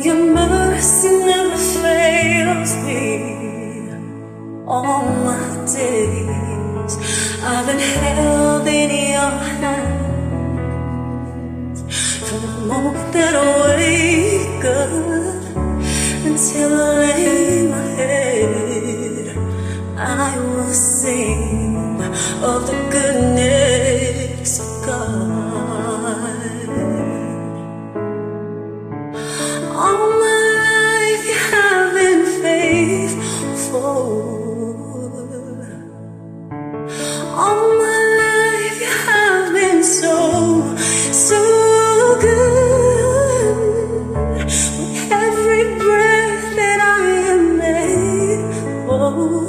Your mercy never fails me. All my days I've been held in your hands. From the moment that I wake up until I lay my head, I will sing of the goodness of God. All my life you have been faithful. All my life you have been so good. With every breath that I am able,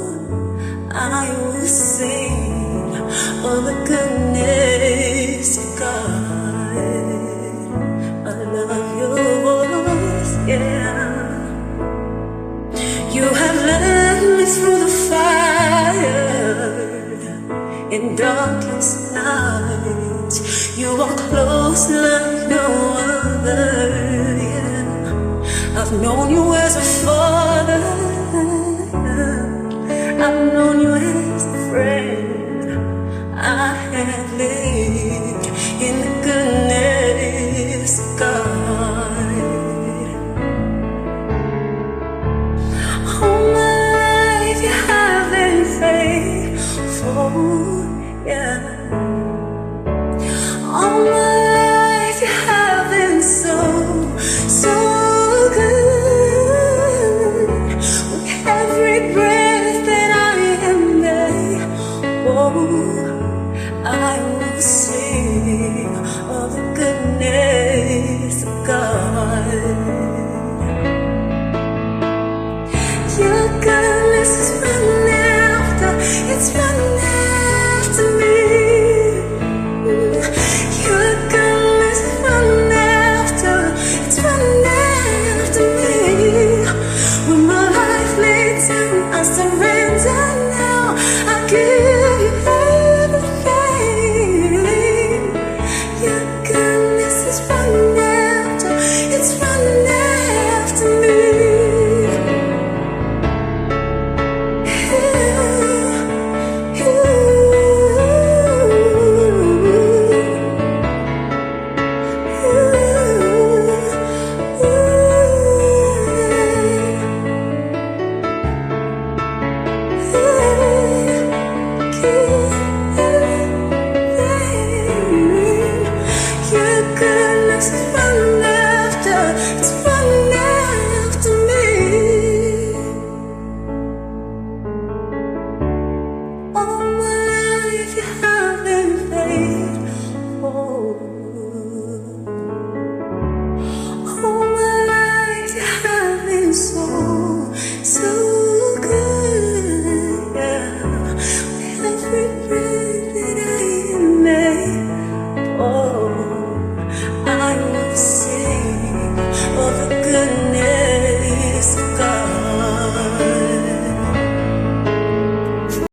I will sing of the goodness of God. I love your voice, yeah. You have led me through the fire in darkest nights. You are close like no other, yeah. I've known you as a father, I've known you as a friend. I have lived in the goodness of God. All my life you have been faithful, yeah. All my life you have been so good. With every breath that I am able, I will sing of the goodness of God. Your goodness is running after, it's running after me. Your goodness is running after, it's running after me. When my life laid down, I surrender.